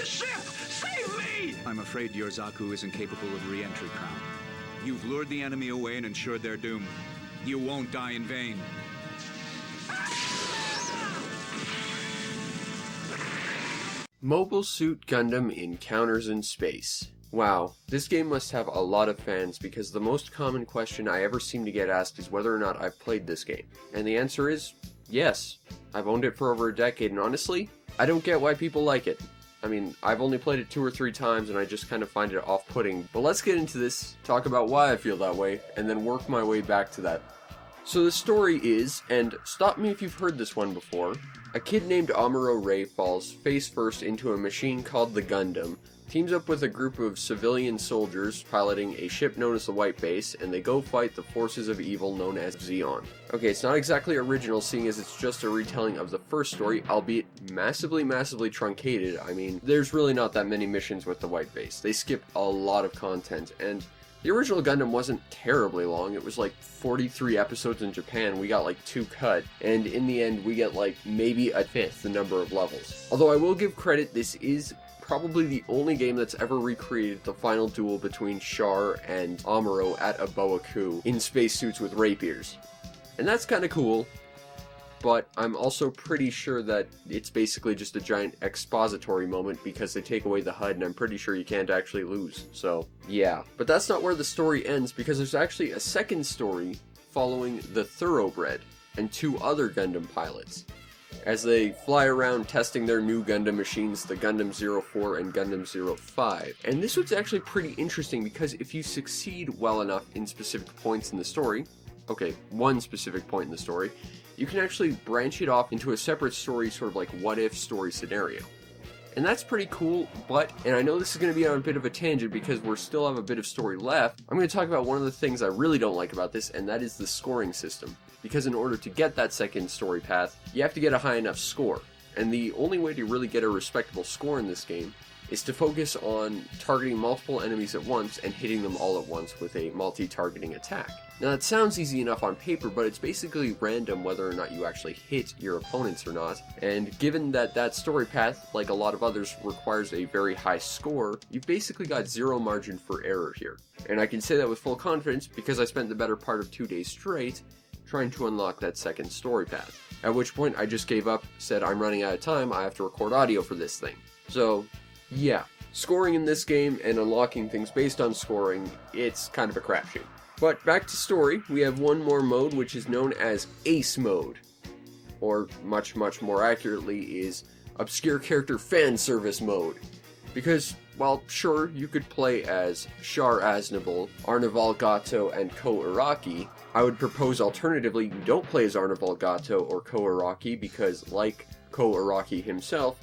ship! Save me! I'm afraid your Zaku isn't capable of re-entry, Crown. You've lured the enemy away and ensured their doom. You won't die in vain. Mobile Suit Gundam Encounters in Space. Wow, this game must have a lot of fans because the most common question I ever seem to get asked is whether or not I've played this game. And the answer is, yes. I've owned it for over a decade, and honestly, I don't get why people like it. I mean, I've only played it 2 or 3 times and I just kind of find it off-putting. But let's get into this, talk about why I feel that way, and then work my way back to that. So the story is, and stop me if you've heard this one before, a kid named Amuro Ray falls face first into a machine called the Gundam, teams up with a group of civilian soldiers piloting a ship known as the White Base, and they go fight the forces of evil known as Zeon. Okay, it's not exactly original seeing as it's just a retelling of the first story, albeit massively truncated. I mean, there's really not that many missions with the White Base. They skip a lot of content, and the original Gundam wasn't terribly long. It was like 43 episodes in Japan. We got like 2 cut, and in the end we get like maybe a fifth the number of levels. Although I will give credit, this is probably the only game that's ever recreated the final duel between Char and Amuro at a Boa-Ku in spacesuits with rapiers. And that's kinda cool, but I'm also pretty sure that it's basically just a giant expository moment because they take away the HUD and I'm pretty sure you can't actually lose, so yeah. But that's not where the story ends because there's actually a second story following the Thoroughbred and 2 other Gundam pilots as they fly around testing their new Gundam machines, the Gundam 04 and Gundam 05. And this was actually pretty interesting because if you succeed well enough in specific points in the story, okay, one specific point in the story, you can actually branch it off into a separate story, sort of like what-if story scenario. And that's pretty cool, but, and I know this is going to be on a bit of a tangent because we still have a bit of story left, I'm going to talk about one of the things I really don't like about this, and that is the scoring system. Because in order to get that second story path, you have to get a high enough score. And the only way to really get a respectable score in this game is to focus on targeting multiple enemies at once and hitting them all at once with a multi-targeting attack. Now that sounds easy enough on paper, but it's basically random whether or not you actually hit your opponents or not, and given that that story path, like a lot of others, requires a very high score, you've basically got 0 margin for error here. And I can say that with full confidence because I spent the better part of 2 days straight trying to unlock that second story path. At which point I just gave up, said I'm running out of time, I have to record audio for this thing. So, yeah. Scoring in this game and unlocking things based on scoring, it's kind of a crapshoot. But back to story, we have one more mode which is known as Ace Mode. Or, much more accurately, is Obscure Character Fan Service Mode. Because, well, sure, you could play as Char Aznavour, Arnival Gato, and Ko Araki. I would propose alternatively you don't play as Arnival Gato or Ko Araki because, like Ko Araki himself,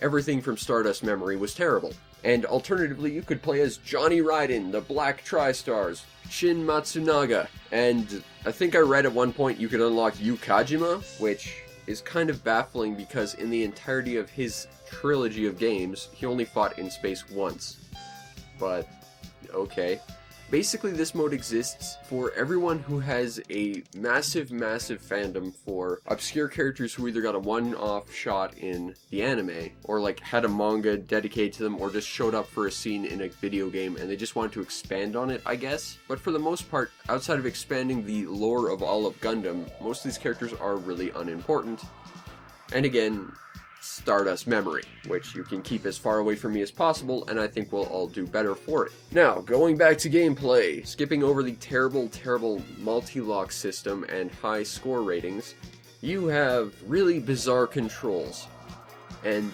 everything from Stardust Memory was terrible. And alternatively you could play as Johnny Raiden, the Black Tri-Stars, Shin Matsunaga, and I think I read at one point you could unlock Yu Kajima, which is kind of baffling because in the entirety of his trilogy of games, he only fought in space once. But, okay. Basically, this mode exists for everyone who has a massive fandom for obscure characters who either got a one-off shot in the anime, or like had a manga dedicated to them, or just showed up for a scene in a video game and they just wanted to expand on it, I guess. But for the most part, outside of expanding the lore of all of Gundam, most of these characters are really unimportant. And again, Stardust Memory, which you can keep as far away from me as possible, and I think we'll all do better for it. Now, going back to gameplay, skipping over the terrible multi-lock system and high score ratings, you have really bizarre controls. And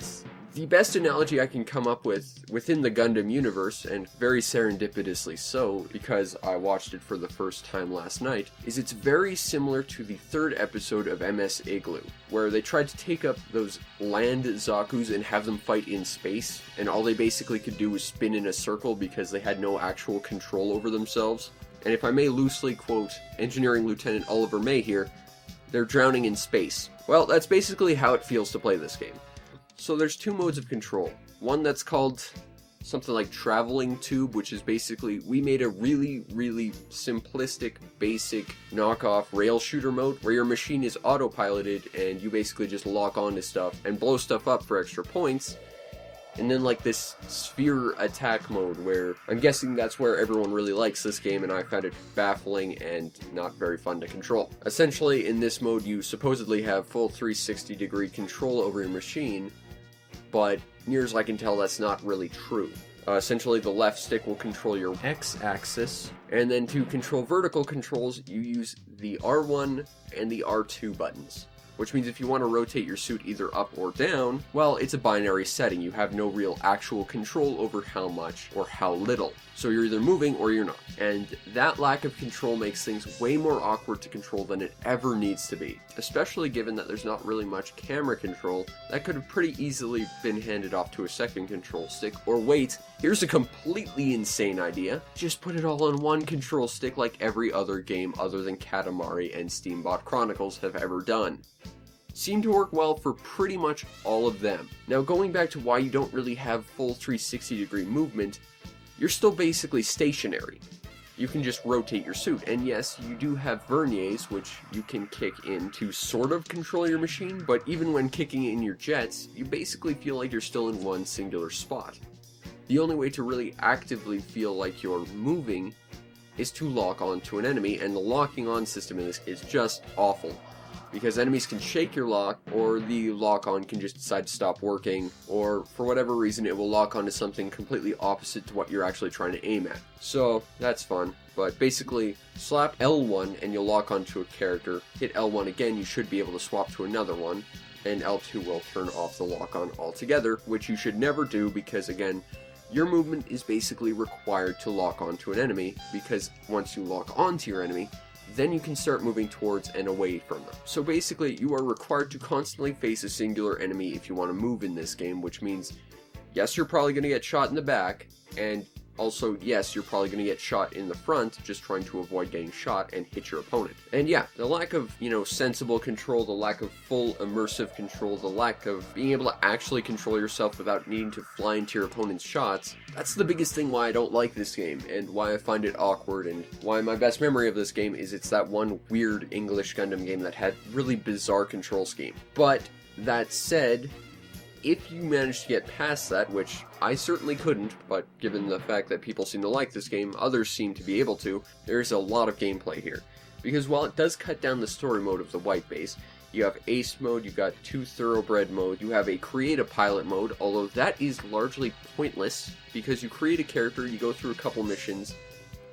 the best analogy I can come up with within the Gundam universe, and very serendipitously so, because I watched it for the first time last night, is it's very similar to the 3rd episode of MS Igloo, where they tried to take up those land Zakus and have them fight in space, and all they basically could do was spin in a circle because they had no actual control over themselves. And if I may loosely quote Engineering Lieutenant Oliver May here, they're drowning in space. Well, that's basically how it feels to play this game. So there's 2 modes of control. One that's called something like Traveling Tube, which is basically, we made a really simplistic, basic, knockoff rail shooter mode, where your machine is autopiloted and you basically just lock onto stuff and blow stuff up for extra points. And then like this sphere attack mode where I'm guessing that's where everyone really likes this game, and I found it baffling and not very fun to control. Essentially, in this mode you supposedly have full 360-degree control over your machine, but near as I can tell that's not really true. Essentially, the left stick will control your x-axis, and then to control vertical controls, you use the R1 and the R2 buttons. Which means if you want to rotate your suit either up or down, well, it's a binary setting. You have no real actual control over how much or how little. So you're either moving or you're not. And that lack of control makes things way more awkward to control than it ever needs to be. Especially given that there's not really much camera control that could have pretty easily been handed off to a second control stick. Or wait, here's a completely insane idea. Just put it all on one control stick like every other game other than Katamari and Steambot Chronicles have ever done. Seem to work well for pretty much all of them. Now going back to why you don't really have full 360-degree movement, you're still basically stationary. You can just rotate your suit, and yes, you do have verniers, which you can kick in to sort of control your machine, but even when kicking in your jets, you basically feel like you're still in one singular spot. The only way to really actively feel like you're moving is to lock onto an enemy, and the locking on system in this is just awful. Because enemies can shake your lock, or the lock-on can just decide to stop working, or for whatever reason it will lock onto something completely opposite to what you're actually trying to aim at. So, that's fun. But basically, slap L1 and you'll lock onto a character. Hit L1 again, you should be able to swap to another one, and L2 will turn off the lock-on altogether, which you should never do because, again, your movement is basically required to lock onto an enemy, because once you lock onto your enemy, then you can start moving towards and away from them. So basically, you are required to constantly face a singular enemy if you want to move in this game, which means, yes, you're probably going to get shot in the back, and also, yes, you're probably going to get shot in the front, just trying to avoid getting shot and hit your opponent. And yeah, the lack of, sensible control, the lack of full immersive control, the lack of being able to actually control yourself without needing to fly into your opponent's shots, that's the biggest thing why I don't like this game, and why I find it awkward, and why my best memory of this game is it's that one weird English Gundam game that had really bizarre control scheme. But, that said, if you manage to get past that, which I certainly couldn't, but given the fact that people seem to like this game, others seem to be able to, there's a lot of gameplay here. Because while it does cut down the story mode of the white base, you have Ace mode, you've got 2 Thoroughbred mode, you have a Create a Pilot mode, although that is largely pointless, because you create a character, you go through a couple missions,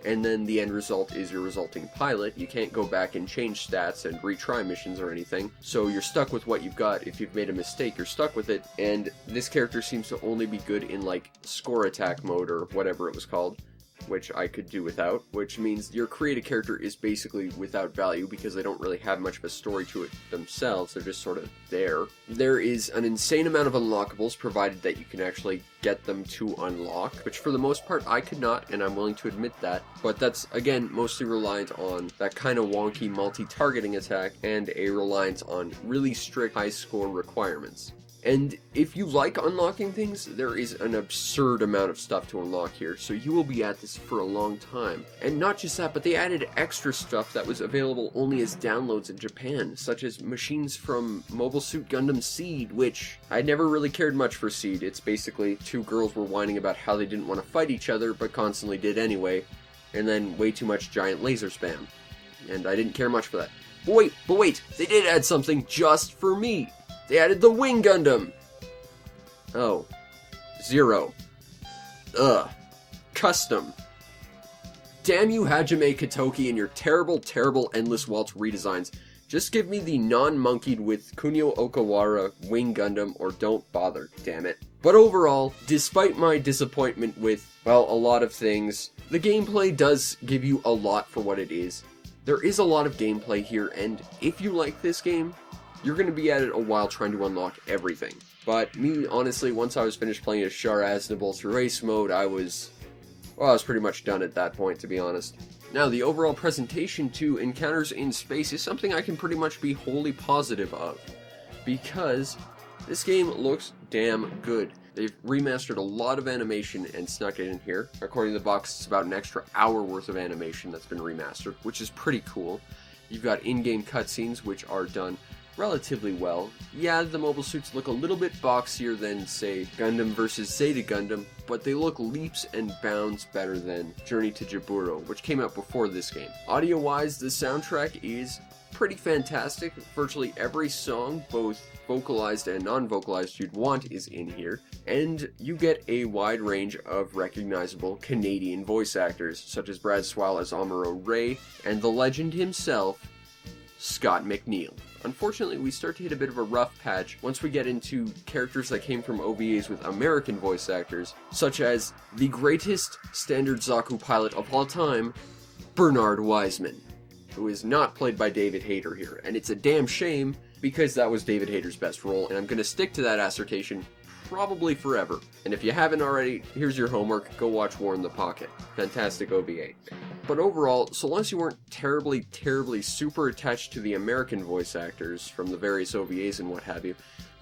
and then the end result is your resulting pilot. You can't go back and change stats and retry missions or anything, so you're stuck with what you've got. If you've made a mistake, you're stuck with it, and this character seems to only be good in, like, Score Attack mode, or whatever it was called, which I could do without, which means your created character is basically without value because they don't really have much of a story to it themselves, they're just sort of there. There is an insane amount of unlockables, provided that you can actually get them to unlock, which for the most part I could not, and I'm willing to admit that, but that's, again, mostly reliant on that kind of wonky multi-targeting attack, and a reliance on really strict high score requirements. And if you like unlocking things, there is an absurd amount of stuff to unlock here, so you will be at this for a long time. And not just that, but they added extra stuff that was available only as downloads in Japan, such as machines from Mobile Suit Gundam Seed, which I never really cared much for Seed. It's basically 2 girls were whining about how they didn't want to fight each other, but constantly did anyway, and then way too much giant laser spam. And I didn't care much for that. But wait, they did add something just for me! They added the Wing Gundam! Oh. 0. Ugh. Custom. Damn you, Hajime Katoki, and your terrible, terrible Endless Waltz redesigns. Just give me the non-monkeyed with Kunio Okawara Wing Gundam, or don't bother, damn it. But overall, despite my disappointment with, well, a lot of things, the gameplay does give you a lot for what it is. There is a lot of gameplay here, and if you like this game, you're going to be at it a while trying to unlock everything. But me, honestly, once I was finished playing as Char Aznable through Ace mode, I was pretty much done at that point, to be honest. Now, the overall presentation to Encounters in Space is something I can pretty much be wholly positive of, because this game looks damn good. They've remastered a lot of animation and snuck it in here. According to the box, it's about an extra hour worth of animation that's been remastered, which is pretty cool. You've got in-game cutscenes, which are done relatively well. Yeah, the mobile suits look a little bit boxier than, say, Gundam vs. Zeta Gundam, but they look leaps and bounds better than Journey to Jaburo, which came out before this game. Audio-wise, the soundtrack is pretty fantastic. Virtually every song, both vocalized and non-vocalized, you'd want is in here, and you get a wide range of recognizable Canadian voice actors, such as Brad Swile as Amuro Ray, and the legend himself, Scott McNeil. Unfortunately, we start to hit a bit of a rough patch once we get into characters that came from OVAs with American voice actors, such as the greatest standard Zaku pilot of all time, Bernard Wiseman, who is not played by David Hayter here, and it's a damn shame because that was David Hayter's best role, and I'm going to stick to that assertion probably forever. And if you haven't already, here's your homework, go watch War in the Pocket. Fantastic OVA. But overall, so long as you weren't terribly super attached to the American voice actors from the various OVAs and what have you,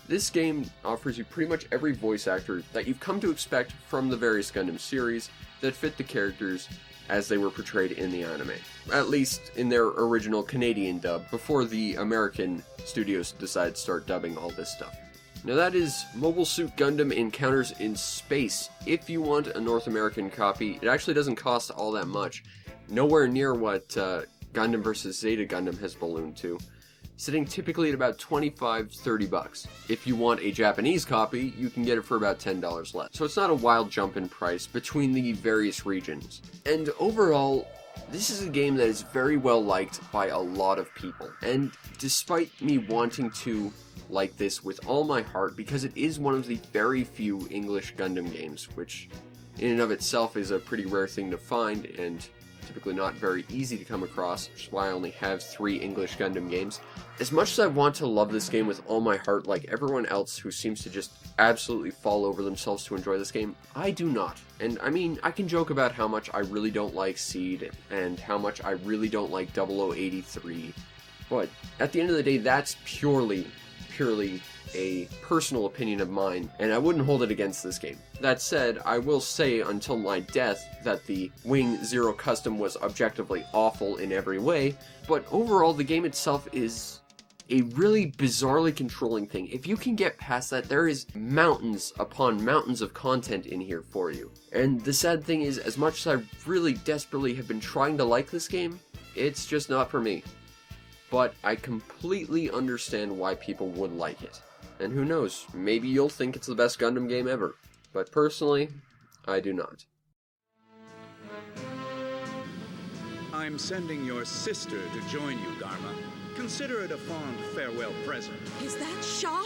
this game offers you pretty much every voice actor that you've come to expect from the various Gundam series that fit the characters as they were portrayed in the anime. At least in their original Canadian dub, before the American studios decided to start dubbing all this stuff. Now that is Mobile Suit Gundam Encounters in Space. If you want a North American copy, it actually doesn't cost all that much. Nowhere near what Gundam vs. Zeta Gundam has ballooned to, sitting typically at about $25-30. If you want a Japanese copy, you can get it for about $10 less. So it's not a wild jump in price between the various regions. And overall, this is a game that is very well liked by a lot of people. And despite me wanting to like this with all my heart, because it is one of the very few English Gundam games, which in and of itself is a pretty rare thing to find, and typically not very easy to come across, which is why I only have 3 English Gundam games. As much as I want to love this game with all my heart, like everyone else who seems to just absolutely fall over themselves to enjoy this game, I do not. And I mean, I can joke about how much I really don't like Seed, and how much I really don't like 0083, but at the end of the day, that's purely a personal opinion of mine, and I wouldn't hold it against this game. That said, I will say until my death that the Wing Zero Custom was objectively awful in every way, but overall the game itself is a really bizarrely controlling thing. If you can get past that, there is mountains upon mountains of content in here for you. And the sad thing is, as much as I really desperately have been trying to like this game, it's just not for me. But I completely understand why people would like it. And who knows, maybe you'll think it's the best Gundam game ever. But personally, I do not. I'm sending your sister to join you, Dharma. Consider it a fond farewell present. Is that Shaw?